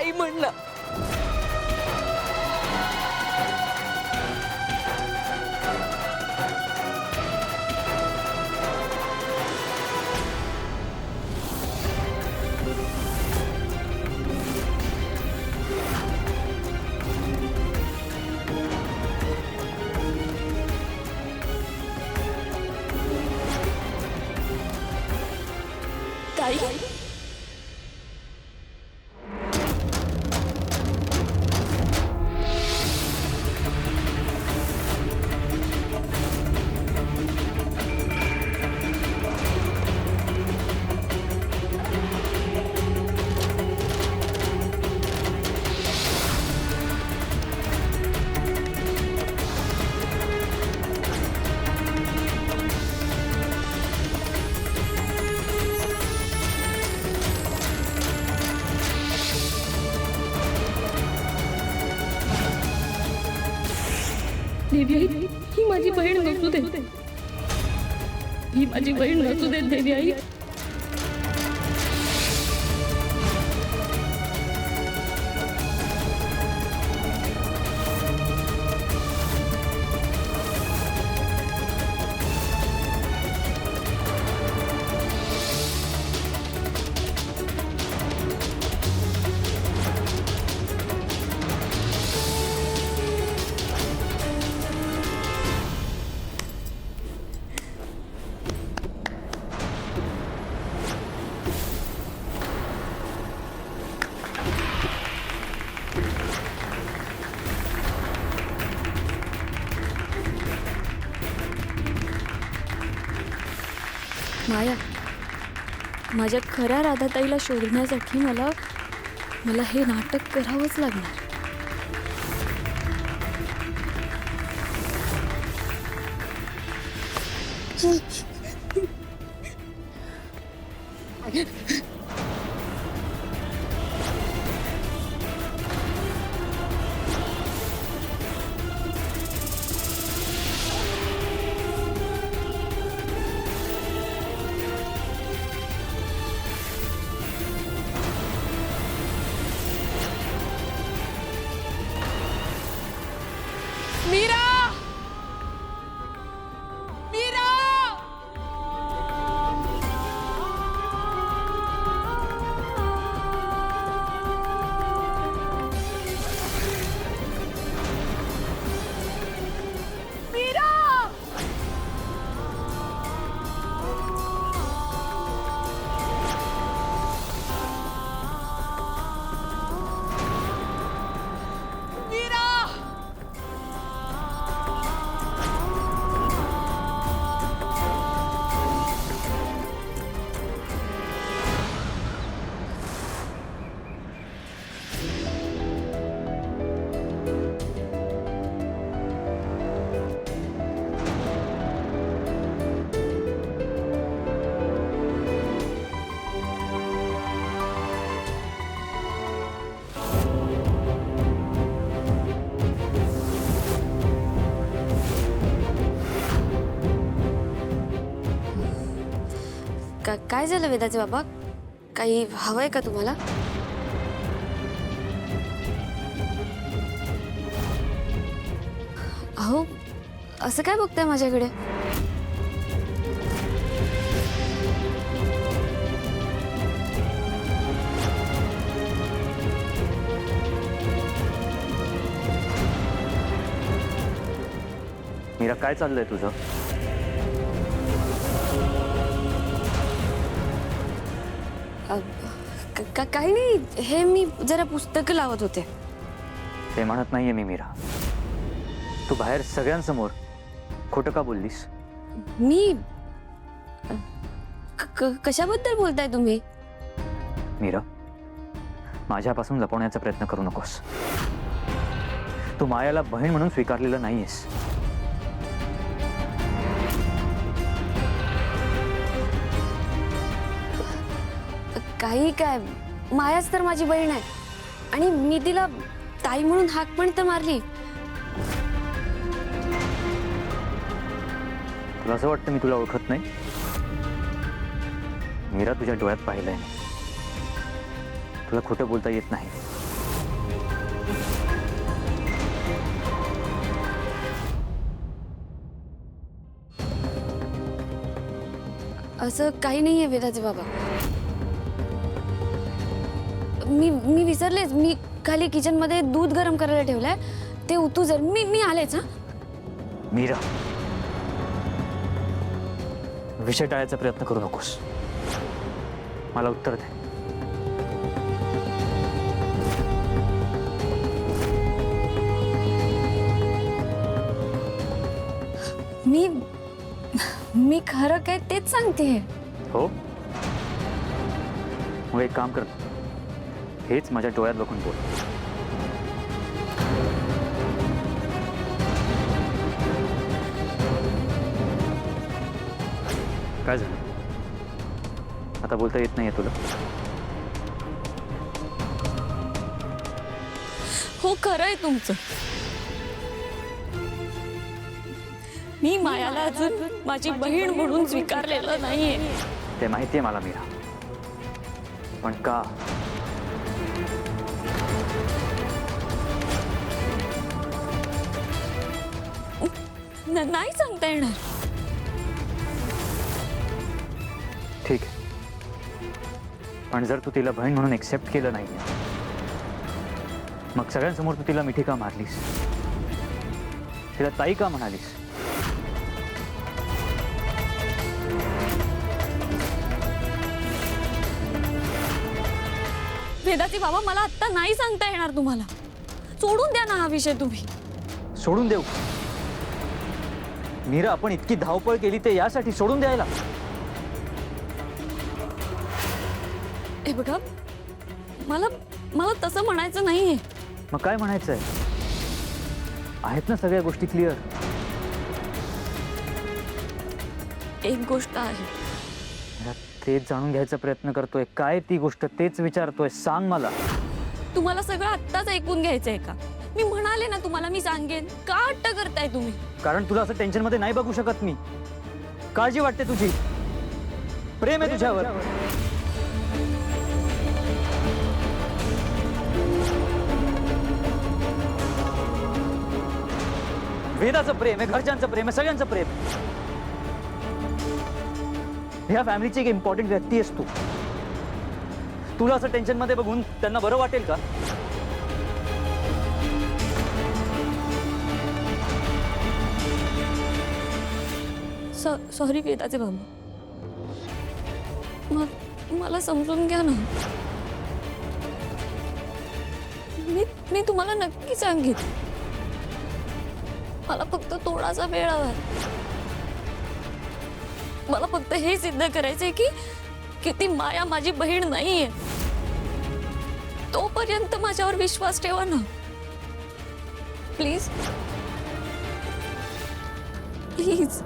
ताई म्हणलं. ताई देवी आई, ही माझी बहीण नसू दे. ही माझी बहीण नसू दे देवी आई. माया, माझ्या खऱ्या राधाताईला शोधण्यासाठी मला हे नाटक करावंच लागणार. मीरा, मीरा, मीरा, मीरा. काय झालं वेदाचे बाबा? काही हवंय का तुम्हाला? अहो, असं काय बघताय माझ्याकडे? मीरा, काय चाललंय तुझं? काही नाही, हे मी जरा पुस्तकं लावत होते. ते म्हणत नाहीये मी मीरा. तू बाहेर सगळ्यांसमोर खोटं का बोललीस? मी कशाबद्दल बोलताय तुम्ही? मीरा, माझ्यापासून लपवण्याचा प्रयत्न करू नकोस. तू मायाला बहीण म्हणून स्वीकारलेलं नाहीयेस. काही काय, मायाच तर माझी बहीण आहे आणि मी तिला ताई म्हणून हाक पण तर मारली. तुला असं वाटतं मी तुला ओळखत नाही? मीरा, तुझ्या डोळ्यात पाहिलंय. तुला खोटं बोलता येत नाही. असं काही नाहीये वेदाचे बाबा. मी विसरलेच. मी खाली किचन मध्ये दूध गरम करायला ठेवलंय, ते उतू जर. मी आलेच. हा, मीरा, विषय टाळायचा प्रयत्न करू नकोस. मला उत्तर दे. मी खरं काय तेच सांगते. हो, मग एक काम कर, हेच माझ्या डोळ्यात बघून बोल. काय झालं? आता बोलता येत नाहीये तुला? हो, खरं आहे तुमचं. मी मायाला अजून माझी बहीण म्हणून स्वीकारलेलं नाहीये. ते माहितीये मला मीरा, पण का? नाही सांगता येणार. ठीक आहे, पण जर तू तिला बहीण म्हणून एक्सेप्ट केलं नाही, मग सगळ्यांसमोर तू तिला मिठी का मारलीस? तिला ताई का म्हणालीस? वेदाचे बाबा, मला आत्ता नाही सांगता येणार तुम्हाला. सोडून द्या ना हा विषय तुम्ही. सोडून देऊ? मीरा, आपण इतकी धावपळ केली ते यासाठी सोडून द्यायला? हे बघा, मला तसं म्हणायचं नाहीये. मग काय म्हणायचंय? आहेत ना सगळ्या गोष्टी क्लिअर? एक गोष्ट आहे. मीरा, तेच जाणून घ्यायचा प्रयत्न करतोय. काय ती गोष्ट? तेच विचारतोय. सांग मला. तुम्हाला सगळं आत्ताच ऐकून घ्यायचंय का? मी म्हणाले ना तुम्हाला, मी सांगेन. का हट्ट करताय तुम्ही? कारण तुला असं टेन्शन मध्ये नाही बघू शकत मी. काळजी वाटते तुझी, प्रेम आहे तुझ्यावर. वेदाचं प्रेम आहे, घरच्यांचं प्रेम आहे, सगळ्यांचं प्रेम. ह्या फॅमिलीची एक इम्पॉर्टंट व्यक्ती आहेस तू. तुला असं टेन्शन मध्ये बघून त्यांना बरं वाटेल का? सॉरी वेदाचे बाबा, मला समजून घ्या ना. मी तुम्हाला नक्की सांगेन. मला फक्त थोडासा वेळ हवा. मला फक्त हे सिद्ध करायचंय की ती माया माझी बहीण नाहीये. तोपर्यंत माझ्यावर विश्वास ठेवा ना, प्लीज प्लीज.